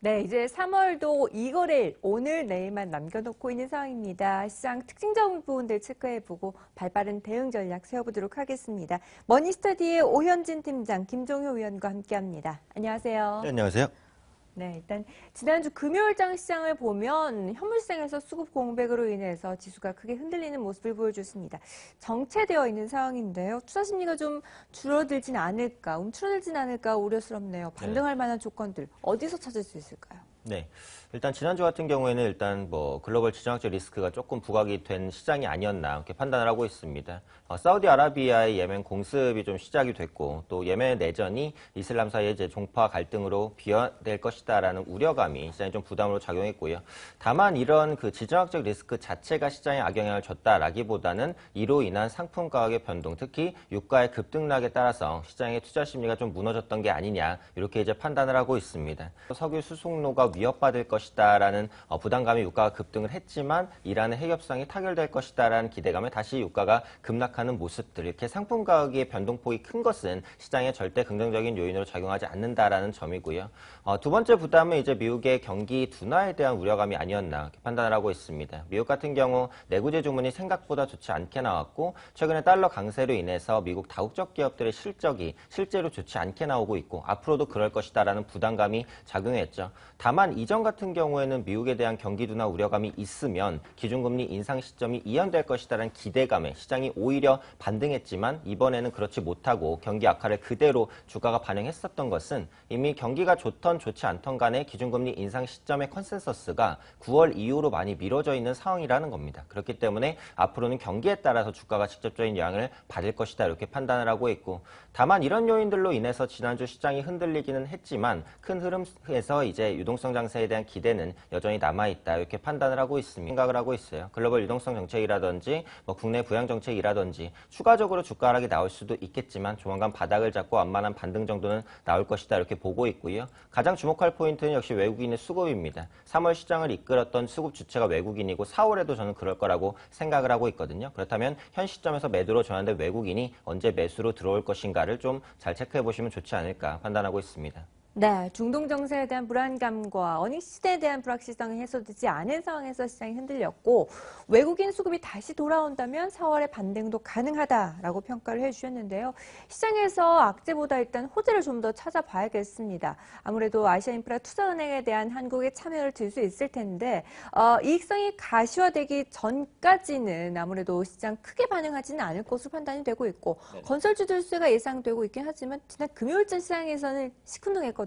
네, 이제 3월도 이거래일 오늘 내일만 남겨놓고 있는 상황입니다. 시장 특징적인 부분들 체크해보고 발빠른 대응 전략 세워보도록 하겠습니다. 머니스터디의 오현진 팀장, 김종효 위원과 함께합니다. 안녕하세요. 네, 안녕하세요. 네, 일단 지난주 금요일장 시장을 보면 현물시장에서 수급 공백으로 인해서 지수가 크게 흔들리는 모습을 보여줬습니다. 정체되어 있는 상황인데요. 투자 심리가 좀 줄어들진 않을까, 움츠러들진 않을까 우려스럽네요. 반등할 만한 조건들 어디서 찾을 수 있을까요? 네. 일단 지난주 같은 경우에는 일단 글로벌 지정학적 리스크가 조금 부각이 된 시장이 아니었나 이렇게 판단을 하고 있습니다. 사우디아라비아의 예멘 공습이 좀 시작이 됐고 또 예멘 내전이 이슬람 사이의 이제 종파 갈등으로 비화될 것이다라는 우려감이 시장에 좀 부담으로 작용했고요. 다만 이런 그 지정학적 리스크 자체가 시장에 악영향을 줬다라기보다는 이로 인한 상품 가격의 변동, 특히 유가의 급등락에 따라서 시장의 투자 심리가 좀 무너졌던 게 아니냐 이렇게 이제 판단을 하고 있습니다. 석유 수송로가 위협받을 것이다라는 부담감이 유가가 급등을 했지만 이란의 핵 협상이 타결될 것이다라는 기대감에 다시 유가가 급락하는 모습들, 이렇게 상품 가격의 변동폭이 큰 것은 시장에 절대 긍정적인 요인으로 작용하지 않는다라는 점이고요. 두 번째 부담은 이제 미국의 경기 둔화에 대한 우려감이 아니었나 이렇게 판단을 하고 있습니다. 미국 같은 경우 내구재 주문이 생각보다 좋지 않게 나왔고 최근에 달러 강세로 인해서 미국 다국적 기업들의 실적이 실제로 좋지 않게 나오고 있고 앞으로도 그럴 것이다라는 부담감이 작용했죠. 다만 이전 같은 경우에는 미국에 대한 경기 둔화 우려감이 있으면 기준금리 인상 시점이 이연될 것이다라는 기대감에 시장이 오히려 반등했지만 이번에는 그렇지 못하고 경기 악화를 그대로 주가가 반영했었던 것은 이미 경기가 좋던 좋지 않던 간에 기준금리 인상 시점의 컨센서스가 9월 이후로 많이 미뤄져 있는 상황이라는 겁니다. 그렇기 때문에 앞으로는 경기에 따라서 주가가 직접적인 영향을 받을 것이다 이렇게 판단을 하고 있고 다만 이런 요인들로 인해서 지난주 시장이 흔들리기는 했지만 큰 흐름에서 이제 유동성 장세에 대한 기대는 여전히 남아있다 이렇게 판단을 하고 있습니다. 생각을 하고 있어요. 글로벌 유동성 정책이라든지 국내 부양 정책이라든지 추가적으로 주가 하락이 나올 수도 있겠지만 조만간 바닥을 잡고 완만한 반등 정도는 나올 것이다 이렇게 보고 있고요. 가장 주목할 포인트는 역시 외국인의 수급입니다. 3월 시장을 이끌었던 수급 주체가 외국인이고 4월에도 저는 그럴 거라고 생각을 하고 있거든요. 그렇다면 현 시점에서 매도로 전환된 외국인이 언제 매수로 들어올 것인가를 좀 잘 체크해 보시면 좋지 않을까 판단하고 있습니다. 네, 중동 정세에 대한 불안감과 어닝 시대에 대한 불확실성이 해소되지 않은 상황에서 시장이 흔들렸고 외국인 수급이 다시 돌아온다면 4월에 반등도 가능하다라고 평가를 해주셨는데요. 시장에서 악재보다 일단 호재를 좀 더 찾아봐야겠습니다. 아무래도 아시아인프라 투자은행에 대한 한국의 참여를 들 수 있을 텐데 이익성이 가시화되기 전까지는 아무래도 시장 크게 반응하지는 않을 것으로 판단이 되고 있고 건설주들 수가 예상되고 있긴 하지만 지난 금요일장 시장에서는 시큰둥했거든요.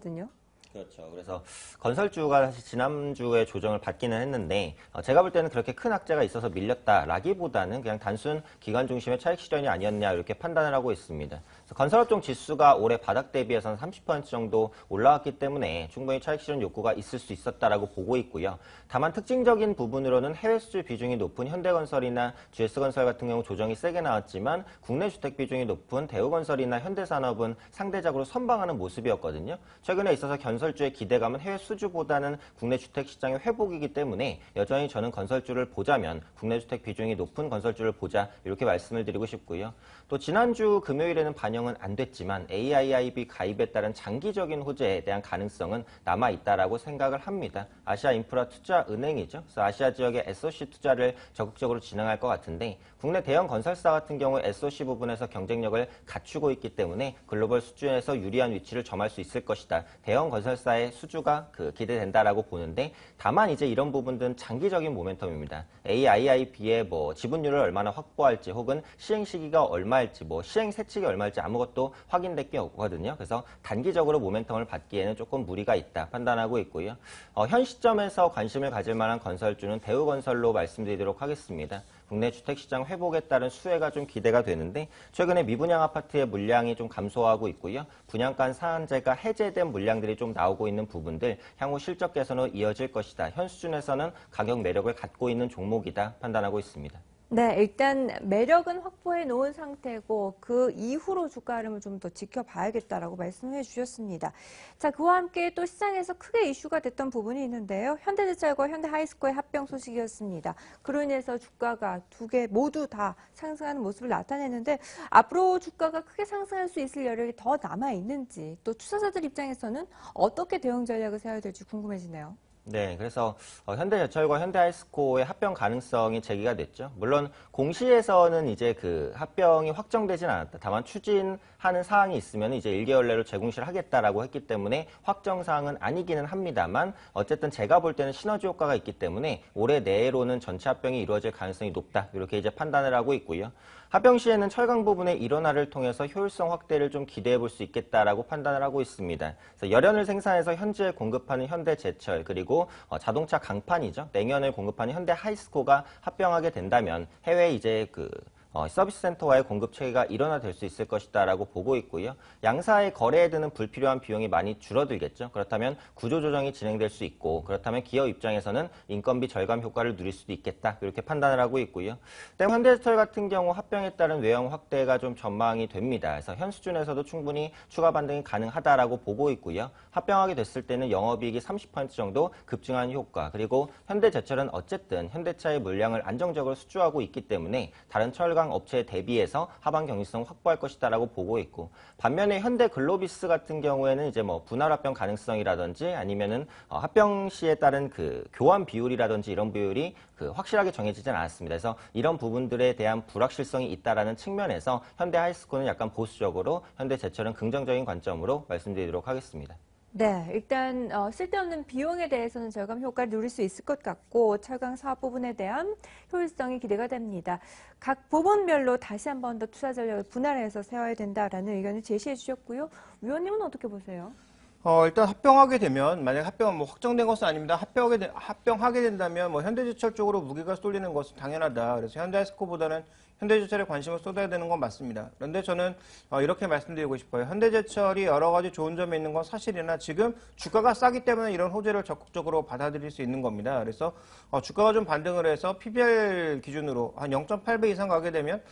그렇죠. 그래서 건설주가 사실 지난주에 조정을 받기는 했는데 제가 볼 때는 그렇게 큰 악재가 있어서 밀렸다라기보다는 그냥 단순 기관 중심의 차익 실현이 아니었냐 이렇게 판단을 하고 있습니다. 건설업종 지수가 올해 바닥 대비해서는 30% 정도 올라왔기 때문에 충분히 차익 실현 욕구가 있을 수 있었다라고 보고 있고요. 다만 특징적인 부분으로는 해외 수출 비중이 높은 현대건설이나 GS건설 같은 경우 조정이 세게 나왔지만 국내 주택 비중이 높은 대우건설이나 현대산업은 상대적으로 선방하는 모습이었거든요. 최근에 있어서 건설주의 기대감은 해외 수주보다는 국내 주택 시장의 회복이기 때문에 여전히 저는 건설주를 보자면 국내 주택 비중이 높은 건설주를 보자 이렇게 말씀을 드리고 싶고요. 또 지난주 금요일에는 반영은 안 됐지만 AIIB 가입에 따른 장기적인 호재에 대한 가능성은 남아있다라고 생각을 합니다. 아시아인프라투자은행이죠. 그래서 아시아 지역의 SOC 투자를 적극적으로 진행할 것 같은데 국내 대형 건설사 같은 경우 SOC 부분에서 경쟁력을 갖추고 있기 때문에 글로벌 수준에서 유리한 위치를 점할 수 있을 것이다. 대형 건설사의 수주가 기대된다라고 보는데 다만 이제 이런 부분들은 장기적인 모멘텀입니다. AIIB의 지분율을 얼마나 확보할지 혹은 시행 시기가 얼마일지 시행 세칙이 얼마일지 아무것도 확인될 게 없거든요. 그래서 단기적으로 모멘텀을 받기에는 조금 무리가 있다 판단하고 있고요. 현 시점에서 관심을 가질 만한 건설주는 대우건설로 말씀드리도록 하겠습니다. 국내 주택시장 회복에 따른 수혜가 좀 기대가 되는데 최근에 미분양 아파트의 물량이 좀 감소하고 있고요. 분양가 상한제가 해제된 물량들이 좀 나오고 있는 부분들 향후 실적 개선으로 이어질 것이다. 현 수준에서는 가격 매력을 갖고 있는 종목이다 판단하고 있습니다. 네, 일단 매력은 확보해 놓은 상태고 그 이후로 주가 흐름을 좀 더 지켜봐야겠다라고 말씀해 주셨습니다. 자, 그와 함께 또 시장에서 크게 이슈가 됐던 부분이 있는데요. 현대제철과 현대하이스코의 합병 소식이었습니다. 그로 인해서 주가가 두 개 모두 다 상승하는 모습을 나타내는데 앞으로 주가가 크게 상승할 수 있을 여력이 더 남아 있는지 또 투자자들 입장에서는 어떻게 대응 전략을 세워야 될지 궁금해지네요. 네, 그래서 현대제철과 현대하이스코의 합병 가능성이 제기가 됐죠. 물론 공시에서는 이제 그 합병이 확정되진 않았다. 다만 추진하는 사항이 있으면 이제 1개월 내로 재공시를 하겠다라고 했기 때문에 확정 사항은 아니기는 합니다만 어쨌든 제가 볼 때는 시너지 효과가 있기 때문에 올해 내로는 전체 합병이 이루어질 가능성이 높다. 이렇게 이제 판단을 하고 있고요. 합병 시에는 철강 부분의 일원화를 통해서 효율성 확대를 좀 기대해 볼 수 있겠다라고 판단을 하고 있습니다. 그래서 열연을 생산해서 현재 공급하는 현대제철 그리고 자동차 강판이죠. 냉연을 공급하는 현대하이스코가 합병하게 된다면 해외 이제 서비스 센터와의 공급 체계가 일원화될 수 있을 것이다라고 보고 있고요. 양사의 거래에 드는 불필요한 비용이 많이 줄어들겠죠. 그렇다면 구조조정이 진행될 수 있고 그렇다면 기업 입장에서는 인건비 절감 효과를 누릴 수도 있겠다. 이렇게 판단을 하고 있고요. 때문에 현대제철 같은 경우 합병에 따른 외형 확대가 좀 전망이 됩니다. 그래서 현 수준에서도 충분히 추가 반등이 가능하다라고 보고 있고요. 합병하게 됐을 때는 영업이익이 30% 정도 급증하는 효과 그리고 현대제철은 어쨌든 현대차의 물량을 안정적으로 수주하고 있기 때문에 다른 철강 업체에 대비해서 하반 경직성 확보할 것이다라고 보고 있고 반면에 현대글로비스 같은 경우에는 이제 뭐 분할 합병 가능성이라든지 아니면은 합병 시에 따른 그 교환 비율이라든지 이런 비율이 확실하게 정해지진 않았습니다. 그래서 이런 부분들에 대한 불확실성이 있다라는 측면에서 현대하이스코는 약간 보수적으로 현대제철은 긍정적인 관점으로 말씀드리도록 하겠습니다. 네, 일단 쓸데없는 비용에 대해서는 절감 효과를 누릴 수 있을 것 같고 철강 사업 부분에 대한 효율성이 기대가 됩니다. 각 부분별로 다시 한 번 더 투자 전략을 분할해서 세워야 된다라는 의견을 제시해 주셨고요. 위원님은 어떻게 보세요? 일단 합병하게 되면 만약 합병은 뭐 확정된 것은 아닙니다. 합병하게 된다면 뭐 현대제철 쪽으로 무게가 쏠리는 것은 당연하다. 그래서 현대하이스코보다는 현대제철에 관심을 쏟아야 되는 건 맞습니다. 그런데 저는 이렇게 말씀드리고 싶어요. 현대제철이 여러 가지 좋은 점이 있는 건 사실이나 지금 주가가 싸기 때문에 이런 호재를 적극적으로 받아들일 수 있는 겁니다. 그래서 주가가 좀 반등을 해서 PBR 기준으로 한 0.8배 이상 가게 되면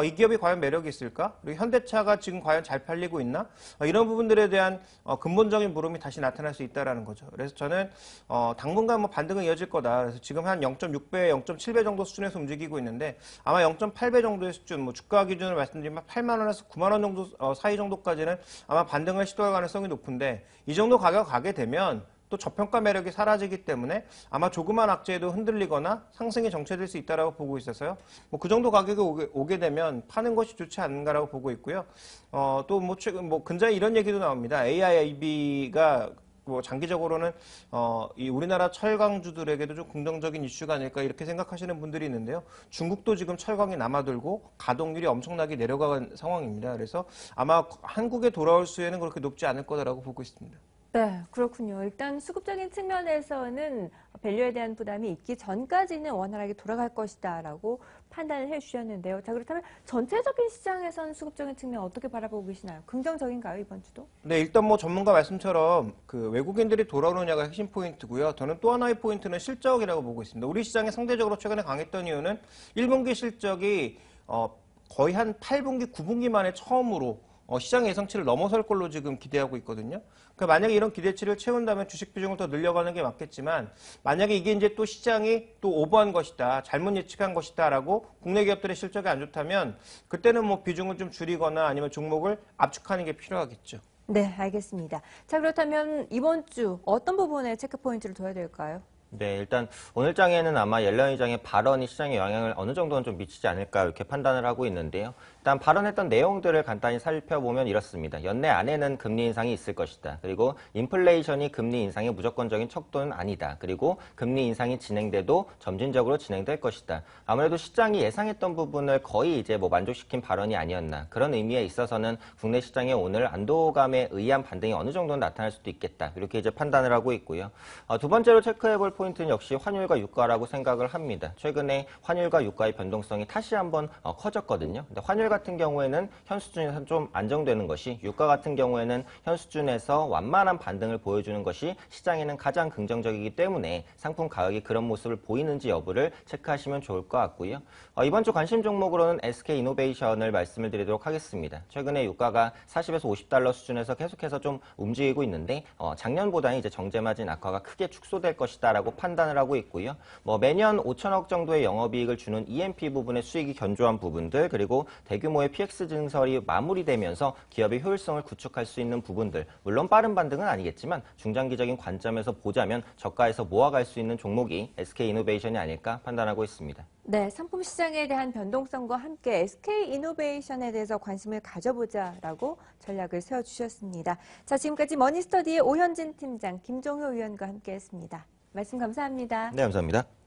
이 기업이 과연 매력이 있을까? 그리고 현대차가 지금 과연 잘 팔리고 있나? 이런 부분들에 대한 근본적인 물음이 다시 나타날 수 있다는 거죠. 그래서 저는 당분간 뭐 반등은 이어질 거다. 그래서 지금 한 0.6배, 0.7배 정도 수준에서 움직이고 있는데 아마 0.8배 정도의 수준, 뭐 주가 기준을 말씀드리면 8만 원에서 9만 원 정도 사이 정도까지는 아마 반등을 시도할 가능성이 높은데 이 정도 가격 가게 되면 또 저평가 매력이 사라지기 때문에 아마 조그만 악재에도 흔들리거나 상승이 정체될 수 있다라고 보고 있어서요. 뭐 그 정도 가격이 오게 되면 파는 것이 좋지 않은가라고 보고 있고요. 또 뭐 최근 뭐 근자에 이런 얘기도 나옵니다. AIAB가 뭐 장기적으로는 이 우리나라 철강주들에게도 좀 긍정적인 이슈가 아닐까 이렇게 생각하시는 분들이 있는데요. 중국도 지금 철강이 남아들고 가동률이 엄청나게 내려간 상황입니다. 그래서 아마 한국에 돌아올 수에는 그렇게 높지 않을 거다라고 보고 있습니다. 네, 그렇군요. 일단 수급적인 측면에서는 밸류에 대한 부담이 있기 전까지는 원활하게 돌아갈 것이다라고 판단을 해주셨는데요. 자, 그렇다면 전체적인 시장에서는 수급적인 측면 어떻게 바라보고 계시나요? 긍정적인가요, 이번 주도? 네, 일단 뭐 전문가 말씀처럼 그 외국인들이 돌아오느냐가 핵심 포인트고요. 저는 또 하나의 포인트는 실적이라고 보고 있습니다. 우리 시장이 상대적으로 최근에 강했던 이유는 1분기 실적이 거의 한 8분기, 9분기 만에 처음으로 시장 예상치를 넘어설 걸로 지금 기대하고 있거든요. 그러니까 만약에 이런 기대치를 채운다면 주식 비중을 더 늘려가는 게 맞겠지만 만약에 이게 이제 또 시장이 또 오버한 것이다, 잘못 예측한 것이다라고 국내 기업들의 실적이 안 좋다면 그때는 뭐 비중을 좀 줄이거나 아니면 종목을 압축하는 게 필요하겠죠. 네, 알겠습니다. 자, 그렇다면 이번 주 어떤 부분에 체크 포인트를 둬야 될까요? 네, 일단 오늘 장에는 아마 옐런 의장의 발언이 시장에 영향을 어느 정도는 좀 미치지 않을까 이렇게 판단을 하고 있는데요. 일단 발언했던 내용들을 간단히 살펴보면 이렇습니다. 연내 안에는 금리 인상이 있을 것이다. 그리고 인플레이션이 금리 인상의 무조건적인 척도는 아니다. 그리고 금리 인상이 진행돼도 점진적으로 진행될 것이다. 아무래도 시장이 예상했던 부분을 거의 이제 뭐 만족시킨 발언이 아니었나. 그런 의미에 있어서는 국내 시장에 오늘 안도감에 의한 반등이 어느 정도는 나타날 수도 있겠다. 이렇게 이제 판단을 하고 있고요. 두 번째로 체크해볼 포인트는 역시 환율과 유가라고 생각을 합니다. 최근에 환율과 유가의 변동성이 다시 한번 커졌거든요. 근데 환율 같은 경우에는 현 수준에서 좀 안정되는 것이, 유가 같은 경우에는 현 수준에서 완만한 반등을 보여주는 것이 시장에는 가장 긍정적이기 때문에 상품 가격이 그런 모습을 보이는지 여부를 체크하시면 좋을 것 같고요. 이번 주 관심 종목으로는 SK이노베이션을 말씀을 드리도록 하겠습니다. 최근에 유가가 40에서 50달러 수준에서 계속해서 좀 움직이고 있는데 작년보다는 이제 정제마진 악화가 크게 축소될 것이다라고 판단을 하고 있고요. 매년 5천억 정도의 영업이익을 주는 EMP 부분의 수익이 견조한 부분들, 그리고 대규모의 PX 증설이 마무리되면서 기업의 효율성을 구축할 수 있는 부분들, 물론 빠른 반등은 아니겠지만 중장기적인 관점에서 보자면 저가에서 모아갈 수 있는 종목이 SK이노베이션이 아닐까 판단하고 있습니다. 네, 상품 시장에 대한 변동성과 함께 SK이노베이션에 대해서 관심을 가져보자라고 전략을 세워주셨습니다. 자, 지금까지 머니스터디의 오현진 팀장, 김종효 위원과 함께했습니다. 말씀 감사합니다. 네, 감사합니다.